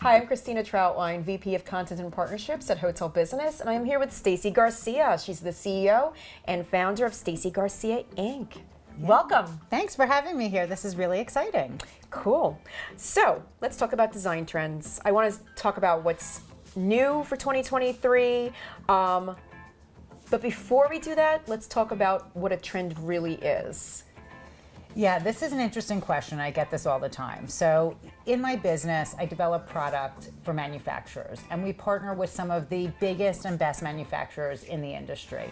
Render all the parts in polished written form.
Hi, I'm Christina Trauthwein, VP of Content and Partnerships at Hotel Business, and I am here with Stacy Garcia. She's the CEO and founder of Stacy Garcia Inc. Yeah. Welcome. Thanks for having me here. This is really exciting. Cool. So let's talk about design trends. I want to talk about what's new for 2023. But before we do that, let's talk about what a trend really is. Yeah, this is an interesting question. I get this all the time. So in my business, I develop product for manufacturers, and we partner with some of the biggest and best manufacturers in the industry.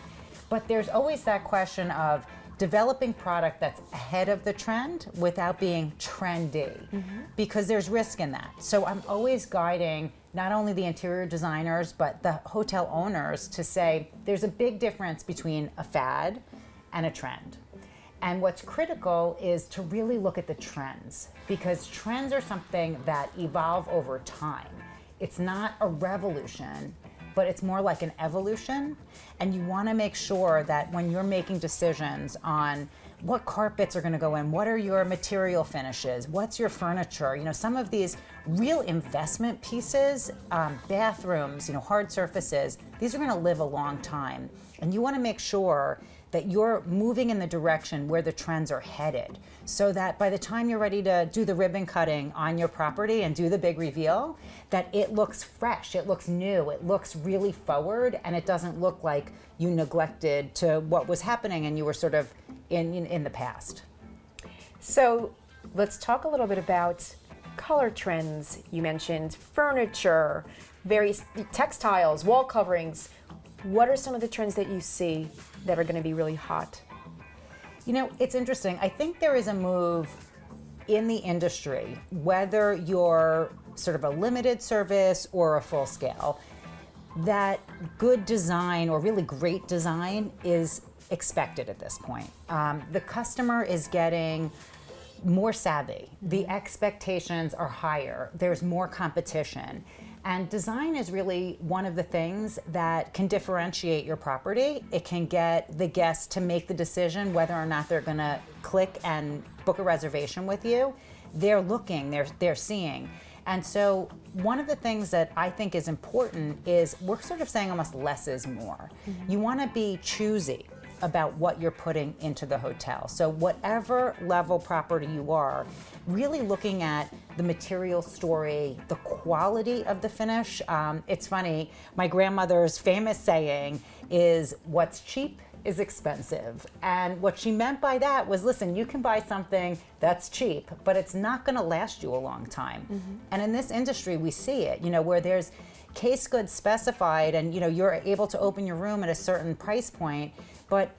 But there's always that question of developing product that's ahead of the trend without being trendy, because there's risk in that. So I'm always guiding not only the interior designers, but the hotel owners to say there's a big difference between a fad and a trend. And what's critical is to really look at the trends, because trends are something that evolve over time. It's not a revolution, but it's more like an evolution. And you want to make sure that when you're making decisions on what carpets are going to go in, what are your material finishes, what's your furniture, some of these real investment pieces, bathrooms, hard surfaces, these are going to live a long time. And you want to make sure that you're moving in the direction where the trends are headed, so that by the time you're ready to do the ribbon cutting on your property and do the big reveal, that it looks fresh, it looks new, it looks really forward, and it doesn't look like you neglected to what was happening and you were sort of in the past. So let's talk a little bit about color trends. You mentioned furniture, various textiles, wall coverings. What are some of the trends that you see that are going to be really hot? It's interesting. I think there is a move in the industry, whether you're sort of a limited service or a full scale, that good design or really great design is expected at this point. The customer is getting more savvy. The expectations are higher. There's more competition. And design is really one of the things that can differentiate your property. It can get the guests to make the decision whether or not they're going to click and book a reservation with you. They're looking, they're seeing. And so one of the things that I think is important is we're sort of saying almost less is more. You want to be choosy about what you're putting into the hotel. So whatever level property you are, really looking at the material story, the quality of the finish. It's funny, my grandmother's famous saying is, what's cheap is expensive. And what she meant by that was, listen, you can buy something that's cheap, but it's not gonna last you a long time. And in this industry, we see it, where there's case goods specified and you're able to open your room at a certain price point, but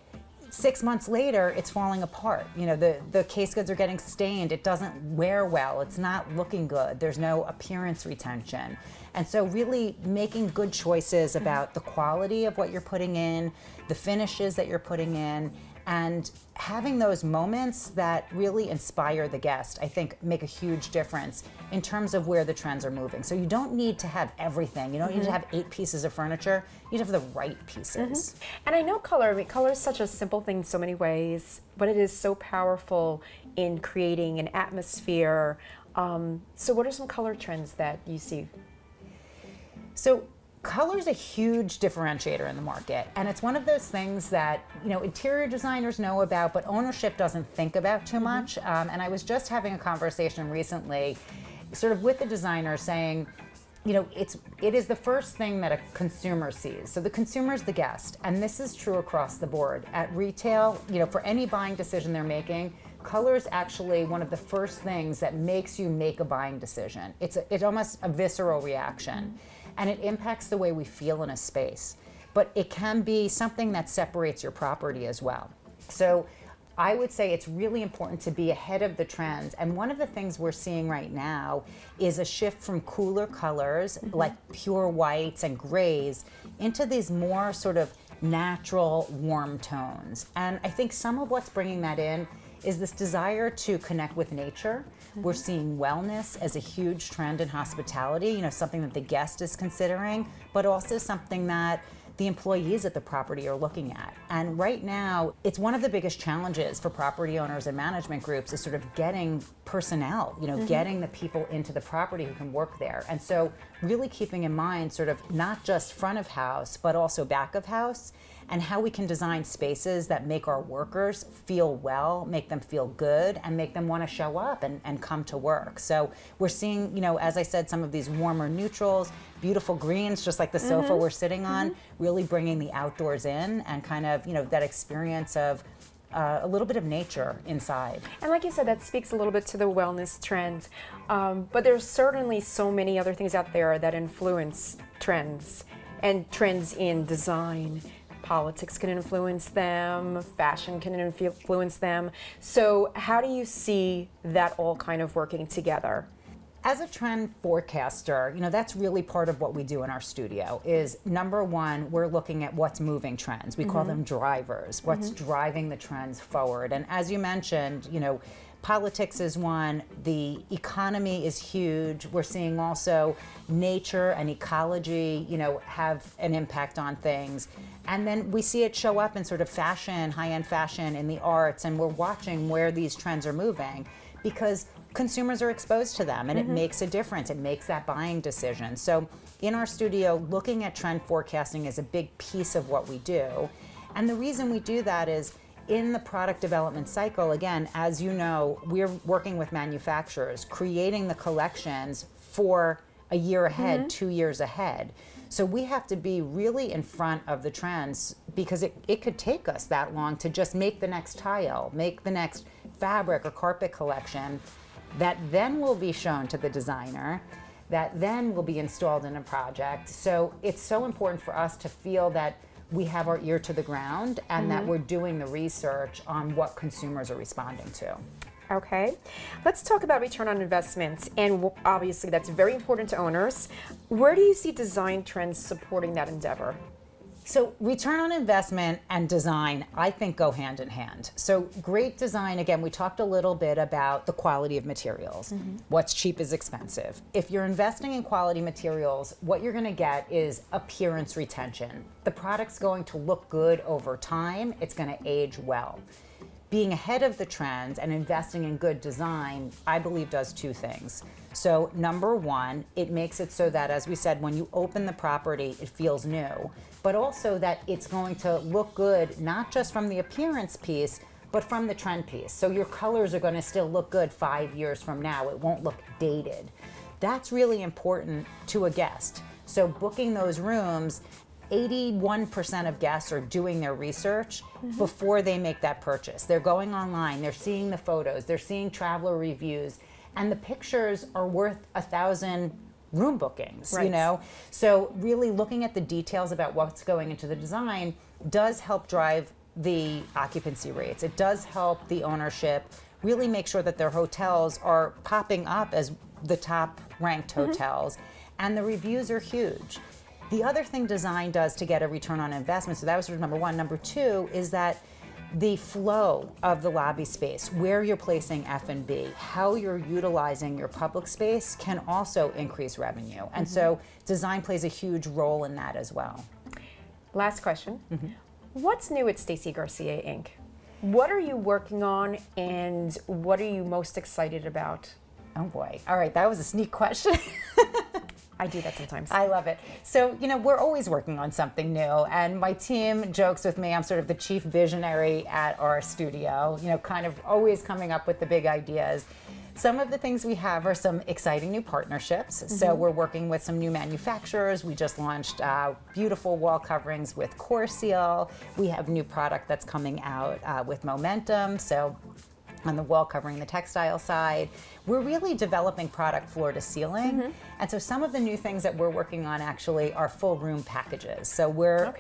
6 months later, it's falling apart. The case goods are getting stained. It doesn't wear well. It's not looking good. There's no appearance retention. And so really making good choices about the quality of what you're putting in, the finishes that you're putting in, and having those moments that really inspire the guest, I think make a huge difference in terms of where the trends are moving. So you don't need to have everything. You don't need to have 8 pieces of furniture. You need to have the right pieces. And I know color is such a simple thing in so many ways, but it is so powerful in creating an atmosphere. So what are some color trends that you see? So color is a huge differentiator in the market, and it's one of those things that interior designers know about, but ownership doesn't think about too much. And I was just having a conversation recently, sort of with the designer, saying, it is the first thing that a consumer sees. So the consumer is the guest, and this is true across the board. At retail, for any buying decision they're making, color is actually one of the first things that makes you make a buying decision. It's almost a visceral reaction. And it impacts the way we feel in a space. But it can be something that separates your property as well. So I would say it's really important to be ahead of the trends. And one of the things we're seeing right now is a shift from cooler colors, like pure whites and grays, into these more sort of natural, warm tones. And I think some of what's bringing that in is this desire to connect with nature. We're seeing wellness as a huge trend in hospitality, something that the guest is considering, but also something that the employees at the property are looking at. And right now, it's one of the biggest challenges for property owners and management groups is sort of getting personnel, getting the people into the property who can work there. And so really keeping in mind sort of not just front of house, but also back of house, and how we can design spaces that make our workers feel well, make them feel good, and make them want to show up and come to work. So we're seeing, as I said, some of these warmer neutrals, beautiful greens, just like the sofa we're sitting on, really bringing the outdoors in and kind of, that experience of a little bit of nature inside. And like you said, that speaks a little bit to the wellness trend. But there's certainly so many other things out there that influence trends and trends in design. Politics can influence them, fashion can influence them. So how do you see that all kind of working together? As a trend forecaster, that's really part of what we do in our studio is number one, we're looking at what's moving trends. We call them drivers, what's driving the trends forward. And as you mentioned, politics is one, the economy is huge. We're seeing also nature and ecology, have an impact on things. And then we see it show up in sort of fashion, high-end fashion, in the arts, and we're watching where these trends are moving because consumers are exposed to them and it makes a difference. It makes that buying decision. So in our studio, looking at trend forecasting is a big piece of what we do. And the reason we do that is in the product development cycle, again, as you know, we're working with manufacturers, creating the collections for a year ahead, 2 years ahead. So we have to be really in front of the trends because it could take us that long to just make the next tile, make the next fabric or carpet collection that then will be shown to the designer, that then will be installed in a project. So it's so important for us to feel that we have our ear to the ground and that we're doing the research on what consumers are responding to. Okay, let's talk about return on investment, and obviously that's very important to owners. Where do you see design trends supporting that endeavor? So return on investment and design, I think, go hand in hand. So great design, again, we talked a little bit about the quality of materials. What's cheap is expensive. If you're investing in quality materials, what you're going to get is appearance retention. The product's going to look good over time. It's going to age well. Being ahead of the trends and investing in good design, I believe, does two things. So number one, it makes it so that, as we said, when you open the property, it feels new, but also that it's going to look good, not just from the appearance piece, but from the trend piece. So your colors are going to still look good 5 years from now. It won't look dated. That's really important to a guest. So booking those rooms, 81% of guests are doing their research before they make that purchase. They're going online, they're seeing the photos, they're seeing traveler reviews, and the pictures are worth 1,000 room bookings, So really looking at the details about what's going into the design does help drive the occupancy rates. It does help the ownership really make sure that their hotels are popping up as the top ranked hotels, and the reviews are huge. The other thing design does to get a return on investment, so that was sort of number one. Number two is that the flow of the lobby space, where you're placing F&B, how you're utilizing your public space can also increase revenue. And so design plays a huge role in that as well. Last question. What's new at Stacy Garcia Inc? What are you working on and what are you most excited about? Oh boy. All right, that was a sneak question. I do that sometimes. I love it. So, we're always working on something new, and my team jokes with me, I'm sort of the chief visionary at our studio, kind of always coming up with the big ideas. Some of the things we have are some exciting new partnerships. So we're working with some new manufacturers. We just launched beautiful wall coverings with Core Seal. We have new product that's coming out with Momentum. So on the wall covering, the textile side, we're really developing product floor to ceiling. And so some of the new things that we're working on actually are full room packages. So we're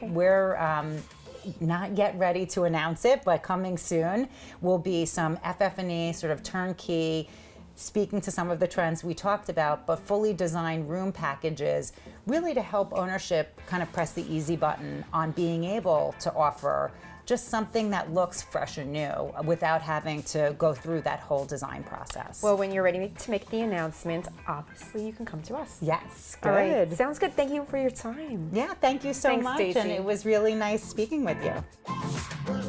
not yet ready to announce it, but coming soon will be some FF&E sort of turnkey, speaking to some of the trends we talked about, but fully designed room packages, really to help ownership kind of press the easy button on being able to offer just something that looks fresh and new without having to go through that whole design process. Well, when you're ready to make the announcement, obviously you can come to us. yes, All right. good. Sounds good. Thank you for your time. Yeah, thank you so Thanks, much. Stacy. And it was really nice speaking with you.